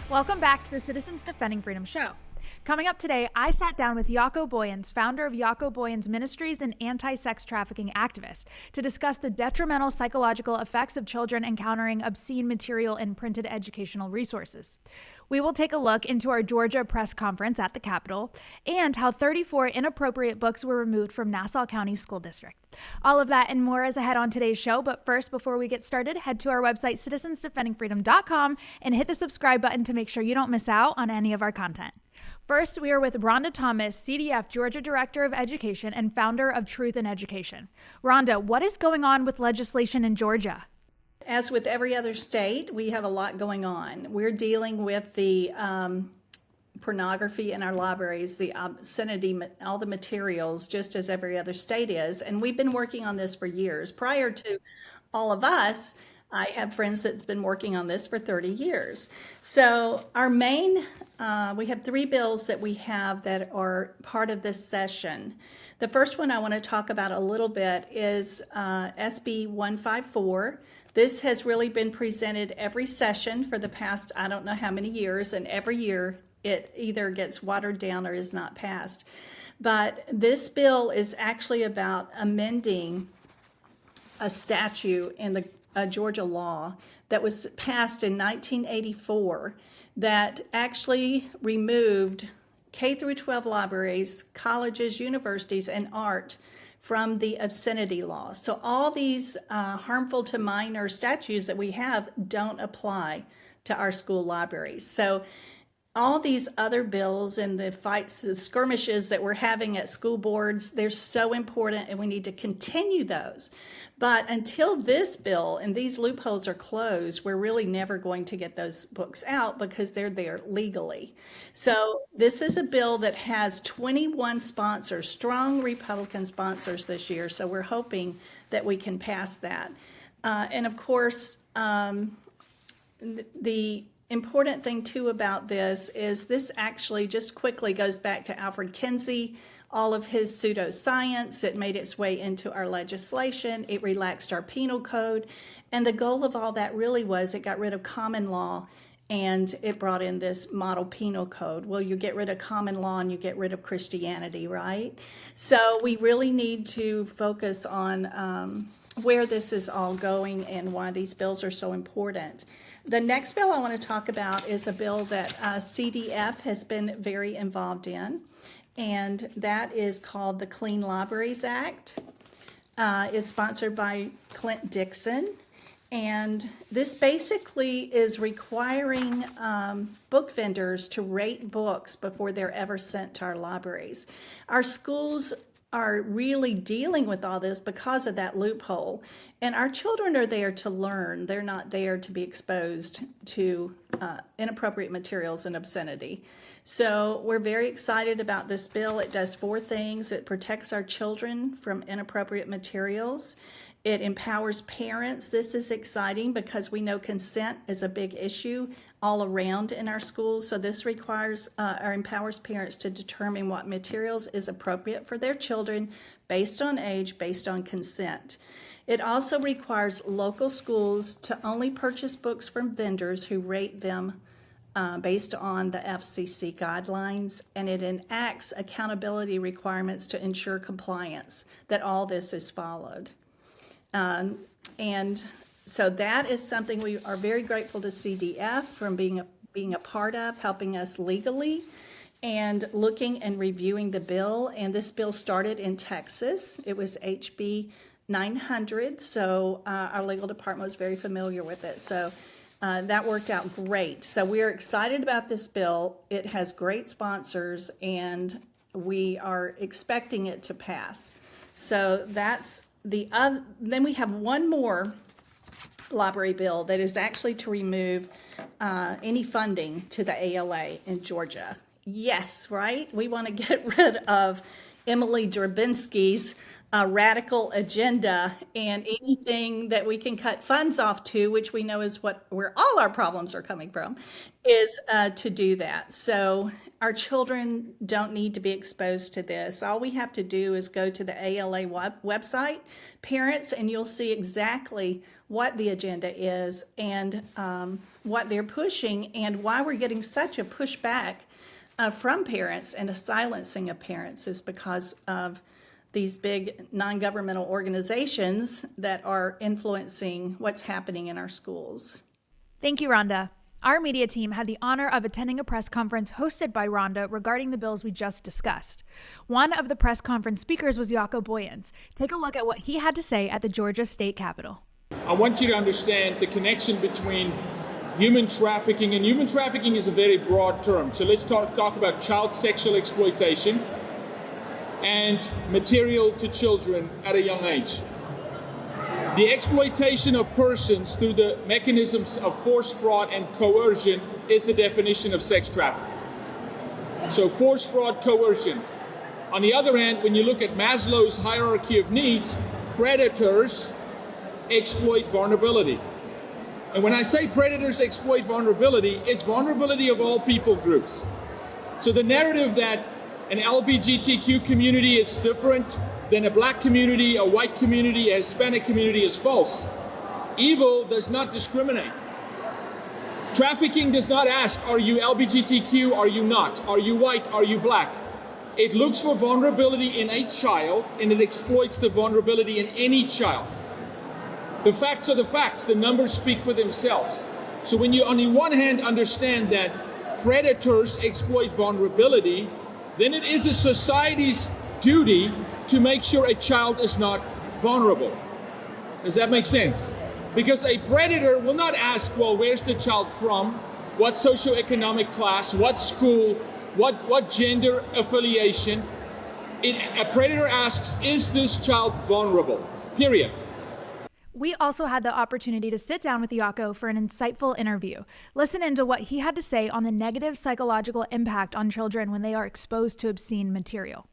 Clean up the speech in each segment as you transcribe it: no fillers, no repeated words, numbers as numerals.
Welcome back to the Citizens Defending Freedom show. Coming up today, I sat down with Jaco Booyens, founder of Jaco Booyens Ministries and anti-sex trafficking activist, to discuss the detrimental psychological effects of children encountering obscene material in printed educational resources. We will take a look into our Georgia press conference at the Capitol and how 34 inappropriate books were removed from Nassau County School District. All of that and more is ahead on today's show, but first, before we get started, head to our website, citizensdefendingfreedom.com, and hit the subscribe button to make sure you don't miss out on any of our content. First, we are with Rhonda Thomas, CDF Georgia Director of Education and founder of Truth in Education. Rhonda, what is going on with legislation in Georgia? As with every other state, we have a lot going on. We're dealing with the pornography in our libraries, the obscenity, all the materials, just as every other state is. And we've been working on this for years. Prior to all of us, I have friends that's been working on this for 30 years. So our main, we have 3 bills that we have that are part of this session. The first one I want to talk about a little bit is SB 154. This has really been presented every session for the past, I don't know how many years, and every year it either gets watered down or is not passed. But this bill is actually about amending a statute in the Georgia law that was passed in 1984 that actually removed K through 12 libraries, colleges, universities, and art from the obscenity law. So all these harmful to minor statutes that we have don't apply to our school libraries. So all these other bills and the fights, the skirmishes that we're having at school boards, they're so important and we need to continue those. But until this bill and these loopholes are closed, we're really never going to get those books out because they're there legally. So this is a bill that has 21 sponsors, strong Republican sponsors this year. So we're hoping that we can pass that. And of course, the important thing too about this actually just quickly goes back to Alfred Kinsey, all of his pseudoscience. It made its way into our legislation. It relaxed our penal code. And the goal of all that really was it got rid of common law and it brought in this model penal code. Well, you get rid of common law and you get rid of Christianity, right? So we really need to focus on where this is all going and why these bills are so important. The next bill I want to talk about is a bill that CDF has been very involved in, and that is called the Clean Libraries Act. It's sponsored by Clint Dixon, and this basically is requiring book vendors to rate books before they're ever sent to our libraries. Our schools are really dealing with all this because of that loophole. And our children are there to learn. They're not there to be exposed to inappropriate materials and obscenity. So we're very excited about this bill. It does 4 things. It protects our children from inappropriate materials. It empowers parents. This is exciting because we know consent is a big issue all around in our schools. So this requires or empowers parents to determine what materials is appropriate for their children based on age, based on consent. It also requires local schools to only purchase books from vendors who rate them based on the FCC guidelines, and it enacts accountability requirements to ensure compliance, that all this is followed. And so that is something we are very grateful to CDF from being a part of, helping us legally and looking and reviewing the bill. And this bill started in Texas. It was HB 900, so our legal department was very familiar with it. So that worked out great. So we are excited about this bill. It has great sponsors, and we are expecting it to pass. So that's then we have one more library bill that is actually to remove any funding to the ALA in Georgia. Yes, right? We want to get rid of Emily Drabinski's a radical agenda, and anything that we can cut funds off to, which we know is where all our problems are coming from, is to do that. So our children don't need to be exposed to this. All we have to do is go to the ALA website, parents, and you'll see exactly what the agenda is and what they're pushing and why we're getting such a pushback from parents and a silencing of parents is because of these big non-governmental organizations that are influencing what's happening in our schools. Thank you, Rhonda. Our media team had the honor of attending a press conference hosted by Rhonda regarding the bills we just discussed. One of the press conference speakers was Jaco Booyens. Take a look at what he had to say at the Georgia State Capitol. I want you to understand the connection between human trafficking, and human trafficking is a very broad term. So let's talk about child sexual exploitation and material to children at a young age. The exploitation of persons through the mechanisms of force, fraud, and coercion is the definition of sex trafficking. So force, fraud, coercion. On the other hand, when you look at Maslow's hierarchy of needs, predators exploit vulnerability. And when I say predators exploit vulnerability, it's vulnerability of all people groups. So the narrative that an LGBTQ community is different than a black community, a white community, a Hispanic community is false. Evil does not discriminate. Trafficking does not ask, are you LGBTQ, are you not? Are you white, are you black? It looks for vulnerability in a child and it exploits the vulnerability in any child. The facts are the facts, the numbers speak for themselves. So when you on the one hand understand that predators exploit vulnerability, then it is a society's duty to make sure a child is not vulnerable. Does that make sense? Because a predator will not ask, well, where's the child from? What socioeconomic class? What school? What gender affiliation? A predator asks, is this child vulnerable? Period. We also had the opportunity to sit down with Jaco for an insightful interview. Listen into what he had to say on the negative psychological impact on children when they are exposed to obscene material.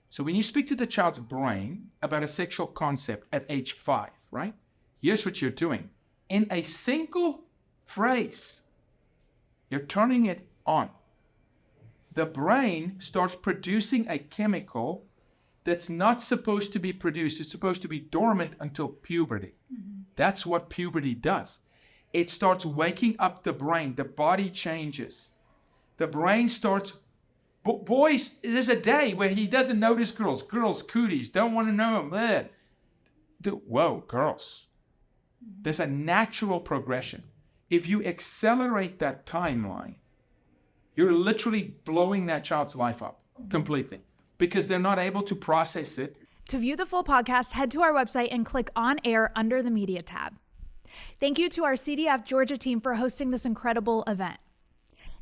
So when you speak to the child's brain about a sexual concept at age 5, right? Here's what you're doing. In a single phrase, you're turning it on. The brain starts producing a chemical that's not supposed to be produced. It's supposed to be dormant until puberty. Mm-hmm. That's what puberty does. It starts waking up the brain. The body changes. The brain starts... Boys, there's a day where he doesn't notice girls. Girls, cooties, don't want to know them. Whoa, girls. Mm-hmm. There's a natural progression. If you accelerate that timeline, you're literally blowing that child's life up completely, because they're not able to process it. To view the full podcast, head to our website and click on air under the media tab. Thank you to our CDF Georgia team for hosting this incredible event.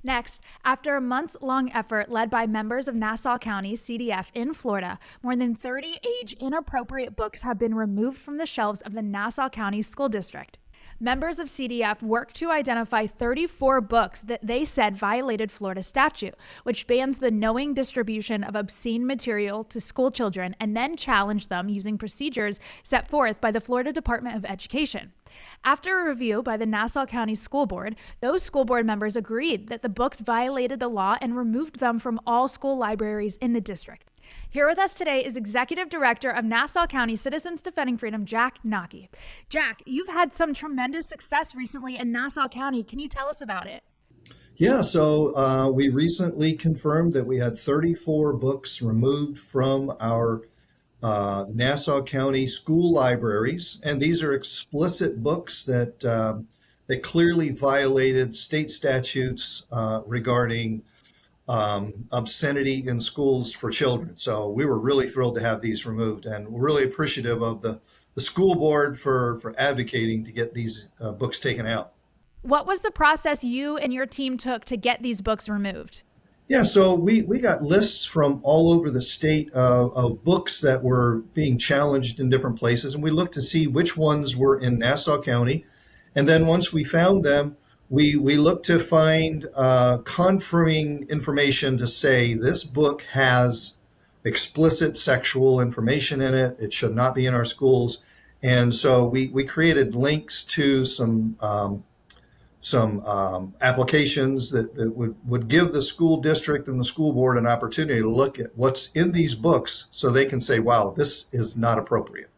Next, after a months-long effort led by members of Nassau County CDF in Florida, more than 30 age inappropriate books have been removed from the shelves of the Nassau County School District. Members of CDF worked to identify 34 books that they said violated Florida statute, which bans the knowing distribution of obscene material to school children, and then challenged them using procedures set forth by the Florida Department of Education. After a review by the Nassau County School Board, those school board members agreed that the books violated the law and removed them from all school libraries in the district. Here with us today is Executive Director of Nassau County Citizens Defending Freedom, Jack Naki. Jack, you've had some tremendous success recently in Nassau County. Can you tell us about it? Yeah, so we recently confirmed that we had 34 books removed from our Nassau County school libraries, and these are explicit books that clearly violated state statutes regarding obscenity in schools for children. So we were really thrilled to have these removed, and we're really appreciative of the school board for advocating to get these books taken out. What was the process you and your team took to get these books removed? Yeah, so we got lists from all over the state of books that were being challenged in different places, and we looked to see which ones were in Nassau County. And then once we found them, we looked to find confirming information to say this book has explicit sexual information in it. It should not be in our schools. And so we created links to some applications that would give the school district and the school board an opportunity to look at what's in these books so they can say, wow, this is not appropriate.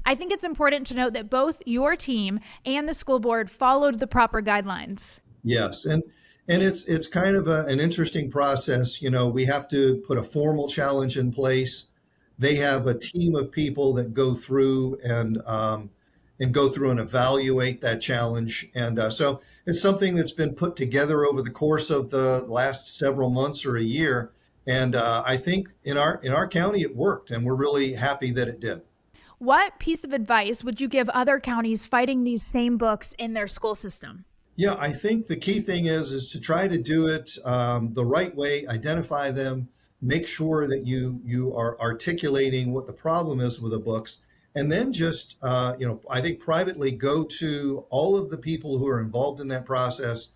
I think it's important to note that both your team and the school board followed the proper guidelines. Yes, and it's kind of an interesting process. You know, we have to put a formal challenge in place. They have a team of people that go through and evaluate that challenge. And so it's something that's been put together over the course of the last several months or a year. And I think in our county it worked, and we're really happy that it did. What piece of advice would you give other counties fighting these same books in their school system? Yeah, I think the key thing is to try to do it the right way, identify them, make sure that you are articulating what the problem is with the books, and then just, I think privately go to all of the people who are involved in that process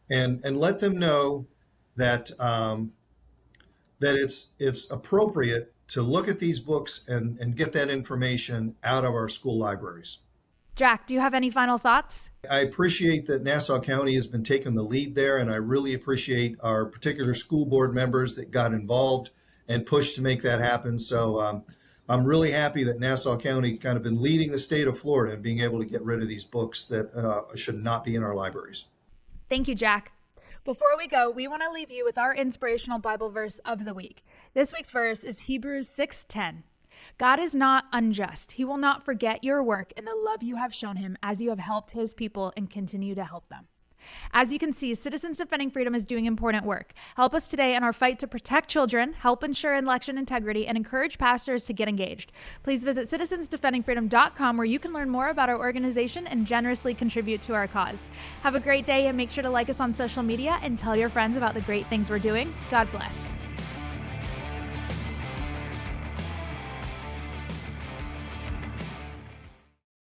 and let them know that that it's appropriate to look at these books and get that information out of our school libraries. Jack, do you have any final thoughts? I appreciate that Nassau County has been taking the lead there, and I really appreciate our particular school board members that got involved and pushed to make that happen. So I'm really happy that Nassau County kind of been leading the state of Florida and being able to get rid of these books that should not be in our libraries. Thank you, Jack. Before we go, we want to leave you with our inspirational Bible verse of the week. This week's verse is Hebrews 6:10. God is not unjust. He will not forget your work and the love you have shown him as you have helped his people and continue to help them. As you can see, Citizens Defending Freedom is doing important work. Help us today in our fight to protect children, help ensure election integrity, and encourage pastors to get engaged. Please visit citizensdefendingfreedom.com where you can learn more about our organization and generously contribute to our cause. Have a great day and make sure to like us on social media and tell your friends about the great things we're doing. God bless.